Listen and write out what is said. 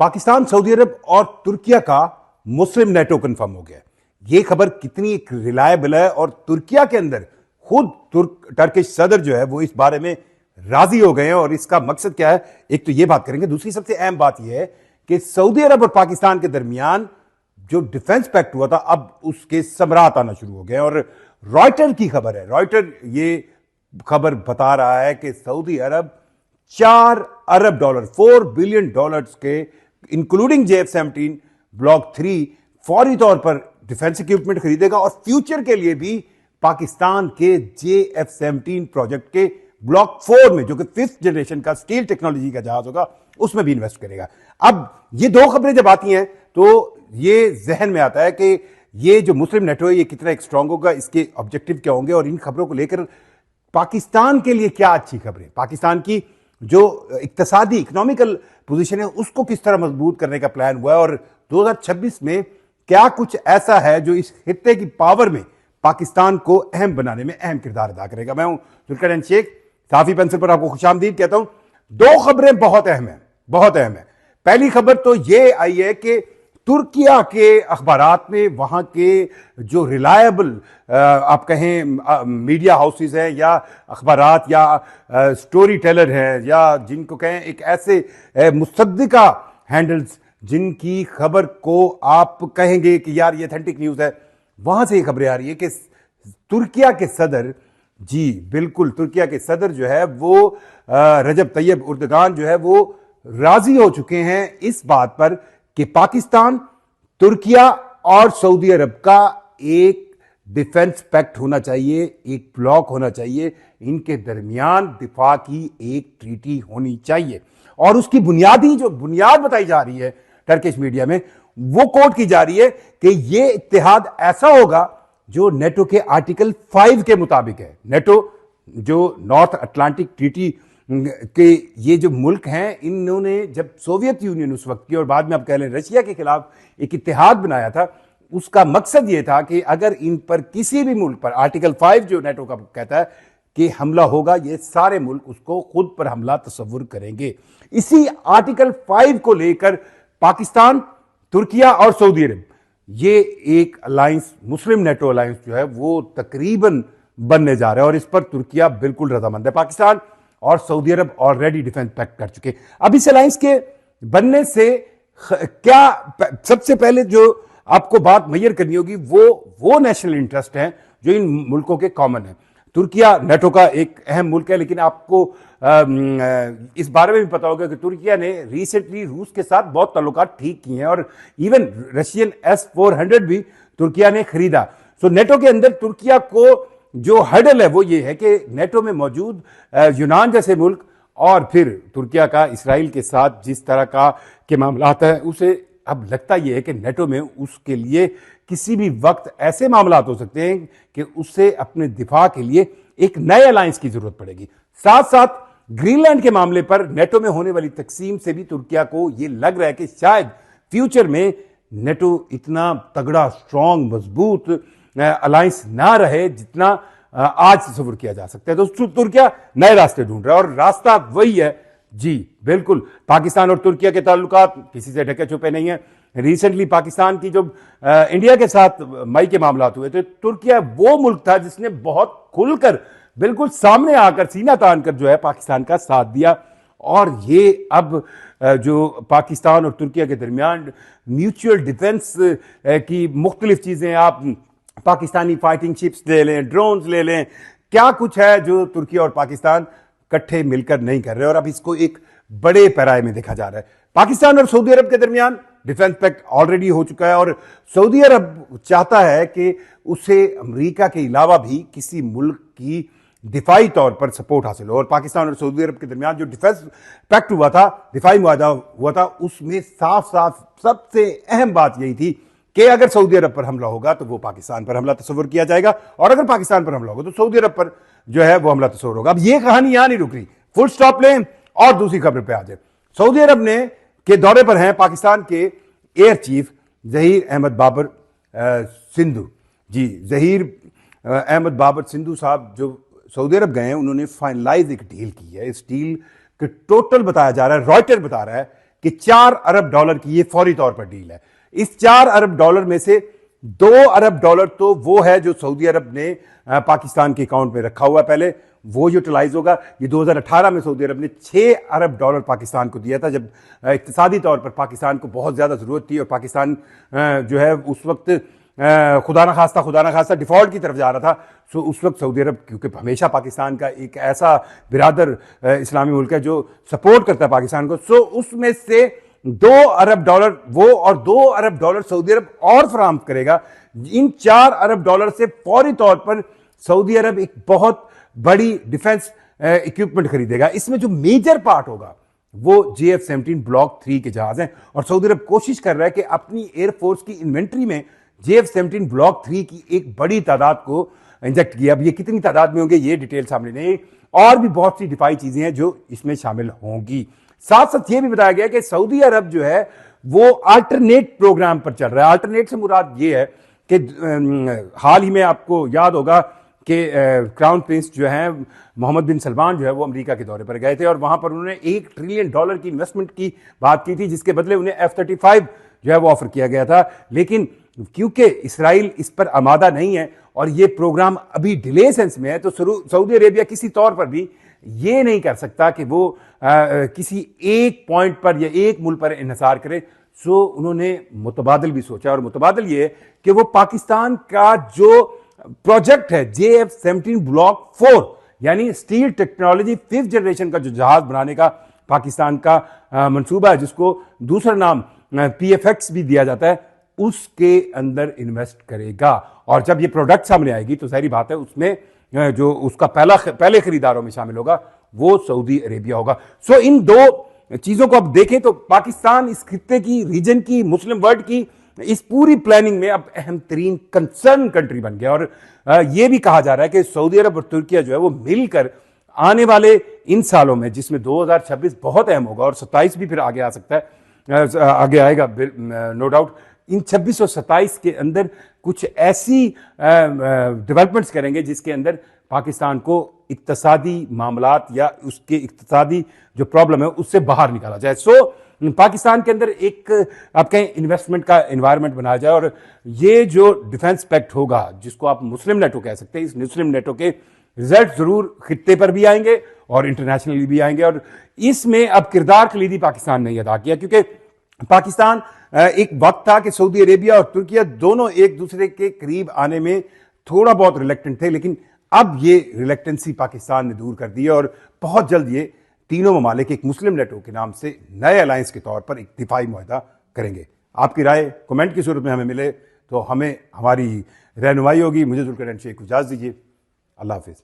Pakistan, Saudi अरब और तुर्किया का मुस्लिम NATO confirm हो गया। यह खबर कितनी रिलायबल है और तुर्किया के अंदर खुद टर्किश सदर जो है वो इस बारे में राजी हो गए हैं और इसका मकसद क्या है, एक तो यह बात करेंगे। दूसरी सबसे अहम बात यह है कि सऊदी अरब और पाकिस्तान के दरमियान जो डिफेंस पैक्ट हुआ था अब उसके समरात आना शुरू हो गए और रॉयटर की खबर है, रॉयटर ये खबर बता रहा है कि सऊदी अरब $4 अरब, $4 बिलियन के इंक्लूडिंग JF-17 ब्लॉक 3 फौरी तौर पर डिफेंस इक्विपमेंट खरीदेगा और फ्यूचर के लिए भी पाकिस्तान के JF-17 प्रोजेक्ट के ब्लॉक 4 में, जो कि 5th जनरेशन का स्टील टेक्नोलॉजी का जहाज होगा, उसमें भी इन्वेस्ट करेगा। अब ये दो खबरें जब आती हैं तो ये जहन में आता है कि ये जो मुस्लिम नेटो है ये कितना एक स्ट्रांग होगा, इसके ऑब्जेक्टिव क्या होंगे और इन खबरों को लेकर पाकिस्तान के लिए क्या अच्छी खबरें, पाकिस्तान की जो इक्तसादी इकोनॉमिकल पोजीशन है उसको किस तरह मजबूत करने का प्लान हुआ है और 2026 में क्या कुछ ऐसा है जो इस खित्ते की पावर में पाकिस्तान को अहम बनाने में अहम किरदार अदा करेगा। मैं हूं जुल्कर शेख, साफी पेंसिल पर आपको खुशामदीद कहता हूं। दो खबरें बहुत अहम है, बहुत अहम है। पहली खबर तो यह आई है कि तुर्किया के अखबारात में वहां के जो रिलायबल आप कहें मीडिया हाउसेस हैं या अखबारात या स्टोरी टेलर हैं या जिनको कहें एक ऐसे मुसद्दिका हैंडल्स जिनकी खबर को आप कहेंगे कि यार ये ऑथेंटिक न्यूज है, वहां से ये खबरें आ रही है कि तुर्किया के सदर, जी बिल्कुल, तुर्किया के सदर जो है वो रजब तैयब उर्दगान जो है वो राजी हो चुके हैं इस बात पर कि पाकिस्तान, तुर्किया और सऊदी अरब का एक डिफेंस पैक्ट होना चाहिए, एक ब्लॉक होना चाहिए, इनके दरमियान दिफा की एक ट्रीटी होनी चाहिए। और उसकी बुनियादी जो बुनियाद बताई जा रही है टर्किश मीडिया में, वो कोट की जा रही है कि यह इत्तेहाद ऐसा होगा जो नेटो के आर्टिकल 5 के मुताबिक है। नेटो जो नॉर्थ अटलांटिक ट्रीटी के ये जो मुल्क हैं, इन्होंने जब सोवियत यूनियन उस वक्त की और बाद में आप कह लें रशिया के खिलाफ एक इत्तेहाद बनाया था, उसका मकसद ये था कि अगर इन पर किसी भी मुल्क पर आर्टिकल 5 जो नेटो का कहता है कि हमला होगा, ये सारे मुल्क उसको खुद पर हमला तस्वुर करेंगे। इसी आर्टिकल 5 को लेकर पाकिस्तान, तुर्किया और सऊदी अरब, ये एक अलायंस, मुस्लिम नेटो अलायंस जो है वो तकरीबन बनने जा रहा है और इस पर तुर्किया बिल्कुल रजामंद है। पाकिस्तान और सऊदी अरब ऑलरेडी डिफेंस पैक्ट कर चुके। अब इस अलायंस के बनने से क्या सबसे पहले जो आपको बात मैयर करनी होगी वो नेशनल इंटरेस्ट है जो इन मुल्कों के कॉमन है। तुर्किया नेटो का एक अहम मुल्क है, लेकिन आपको इस बारे में भी पता होगा कि तुर्किया ने रिसेंटली रूस के साथ बहुत ताल्लुकात ठीक किए हैं और इवन रशियन S-400 भी तुर्किया ने खरीदा। सो नेटो के अंदर तुर्किया को जो हर्डल है वो ये है कि नेटो में मौजूद यूनान जैसे मुल्क और फिर तुर्किया का इसराइल के साथ जिस तरह का के मामला है, उसे अब लगता यह है कि नेटो में उसके लिए किसी भी वक्त ऐसे मामला हो सकते हैं कि उससे अपने दिफा के लिए एक नए अलायंस की जरूरत पड़ेगी। साथ साथ ग्रीनलैंड के मामले पर नेटो में होने वाली तकसीम से भी तुर्किया को यह लग रहा है कि शायद फ्यूचर में नेटो इतना तगड़ा, स्ट्रांग, मजबूत अलायंस ना रहे जितना आज तस्वुर किया जा सकता है। तो तुर्किया नए रास्ते ढूंढ रहा है और रास्ता वही है, जी बिल्कुल, पाकिस्तान और तुर्किया के ताल्लुकात किसी से ढके छुपे नहीं है। रिसेंटली पाकिस्तान की जब इंडिया के साथ मई के मामलात हुए थे, तुर्किया वो मुल्क था जिसने बहुत खुलकर बिल्कुल सामने आकर सीना तान कर जो है पाकिस्तान का साथ दिया। और ये अब जो पाकिस्तान और तुर्किया के दरमियान म्यूचुअल डिफेंस की मुख्तलिफ चीजें, आप पाकिस्तानी फाइटिंग शिप्स ले लें, ड्रोन्स ले लें, क्या कुछ है जो तुर्किया और पाकिस्तान इकट्ठे मिलकर नहीं कर रहे और अब इसको एक बड़े पैराए में देखा जा रहा है। पाकिस्तान और सऊदी अरब के दरमियान डिफेंस पैक्ट ऑलरेडी हो चुका है और सऊदी अरब चाहता है कि उसे अमेरिका के अलावा भी किसी मुल्क की दिफाई तौर पर सपोर्ट हासिल हो। और पाकिस्तान और सऊदी अरब के दरमियान जो डिफेंस पैक्ट हुआ था, दिफाई मुआहदा हुआ था, उसमें साफ साफ सबसे अहम बात यही थी कि अगर सऊदी अरब पर हमला होगा तो वो पाकिस्तान पर हमला तस्वुर किया जाएगा और अगर पाकिस्तान पर हमला होगा तो सऊदी अरब पर जो है वो हमला तस्वुर होगा। अब ये कहानी यहां नहीं रुक रही, फुल स्टॉप लें और दूसरी खबर पे आ जाए। सऊदी अरब ने के दौरे पर हैं पाकिस्तान के एयर चीफ जहीर अहमद बाबर सिंधु। जी, जहीर अहमद बाबर सिंधु साहब जो सऊदी अरब गए हैं, उन्होंने फाइनलाइज एक डील की है। इस डील के टोटल बताया जा रहा है, रॉयटर बता रहा है कि 4 अरब डॉलर की ये फौरी तौर पर डील है। इस 4 अरब डॉलर में से 2 अरब डॉलर तो वो है जो सऊदी अरब ने पाकिस्तान के अकाउंट में रखा हुआ पहले, वो यूटिलाइज होगा। ये 2018 में सऊदी अरब ने 6 अरब डॉलर पाकिस्तान को दिया था, जब इक्तिसादी तौर पर पाकिस्तान को बहुत ज़्यादा ज़रूरत थी और पाकिस्तान जो है उस वक्त खुदा ना खास्ता डिफॉल्ट की तरफ जा रहा था। सो उस वक्त सऊदी अरब, क्योंकि हमेशा पाकिस्तान का एक ऐसा बिरादर इस्लामी मुल्क है जो सपोर्ट करता है पाकिस्तान को, सो उसमें से 2 अरब डॉलर वो और 2 अरब डॉलर सऊदी अरब और फराहम करेगा। इन 4 अरब डॉलर से फौरी तौर पर सऊदी अरब एक बहुत बड़ी डिफेंस इक्विपमेंट खरीदेगा। इसमें जो मेजर पार्ट होगा वो JF-17 ब्लॉक 3 के जहाज हैं, और सऊदी अरब कोशिश कर रहा है कि अपनी एयरफोर्स की इन्वेंट्री में JF-17 ब्लॉक 3 की एक बड़ी तादाद को इंजेक्ट किया। अब ये कितनी तादाद में होंगे ये डिटेल सामने नहीं, और भी बहुत सी दिफाई चीजें हैं जो इसमें शामिल होंगी। साथ साथ ये भी बताया गया कि सऊदी अरब जो है वो अल्टरनेट प्रोग्राम पर चल रहा है। अल्टरनेट से मुराद ये है कि हाल ही में आपको याद होगा कि क्राउन प्रिंस जो है मोहम्मद बिन सलमान जो है वो अमेरिका के दौरे पर गए थे, और वहां पर उन्होंने $1 ट्रिलियन की इन्वेस्टमेंट की बात की थी, जिसके बदले उन्हें F-35 जो है वो ऑफर किया गया था। लेकिन क्योंकि इसराइल इस पर आमादा नहीं है और ये प्रोग्राम अभी डिले सेंस में है, तो सऊदी अरेबिया किसी तौर पर भी ये नहीं कर सकता कि वो किसी एक पॉइंट पर या एक मुल्क पर इन्हिसार करे। सो उन्होंने मुतबादिल भी सोचा, और मुतबादिल ये है कि वो पाकिस्तान का जो प्रोजेक्ट है JF-17 ब्लॉक 4 यानी स्टील टेक्नोलॉजी 5th जनरेशन का जो जहाज बनाने का पाकिस्तान का मंसूबा है, जिसको दूसरा नाम PFX भी दिया जाता है, उसके अंदर इन्वेस्ट करेगा। और जब ये प्रोडक्ट सामने आएगी तो सारी बात है उसमें जो उसका पहले खरीदारों में शामिल होगा वो सऊदी अरेबिया होगा। सो इन दो चीजों को अब देखें तो पाकिस्तान इस खित्ते की, रीजन की, मुस्लिम वर्ल्ड की इस पूरी प्लानिंग में अब अहम तरीन कंसर्न कंट्री बन गया। और यह भी कहा जा रहा है कि सऊदी अरब और तुर्किया जो है वो मिलकर आने वाले इन सालों में, जिसमें 2026 बहुत अहम होगा और 27 भी फिर आगे आ सकता है, आगे आएगा नो डाउट, इन 26 और 27 के अंदर कुछ ऐसी डेवलपमेंट्स करेंगे जिसके अंदर पाकिस्तान को इक्तिसादी मामलात या उसके इक्तिसादी जो प्रॉब्लम है उससे बाहर निकाला जाए। सो पाकिस्तान के अंदर एक आप कहें इन्वेस्टमेंट का एनवायरनमेंट बनाया जाए, और ये जो डिफेंस पैक्ट होगा जिसको आप मुस्लिम नेटो कह सकते हैं, इस मुस्लिम नेटो के रिजल्ट जरूर खित्ते पर भी आएंगे और इंटरनेशनली भी आएंगे। और इसमें अब किरदार कलीदी पाकिस्तान ने अदा किया, क्योंकि पाकिस्तान एक वक्त था कि सऊदी अरेबिया और तुर्किया दोनों एक दूसरे के करीब आने में थोड़ा बहुत रिलेक्टेंट थे, लेकिन अब ये रिलेक्टेंसी पाकिस्तान ने दूर कर दी है और बहुत जल्द ये तीनों ममालिक एक मुस्लिम नेटो के नाम से नए अलायंस के तौर पर एक दिफाई मुआहदा करेंगे। आपकी राय कमेंट की सूरत में हमें मिले तो हमें हमारी रहनुमाई होगी। मुझे जुल्करनैन शेख को इजाज़त दीजिए। अल्लाह हाफिज़।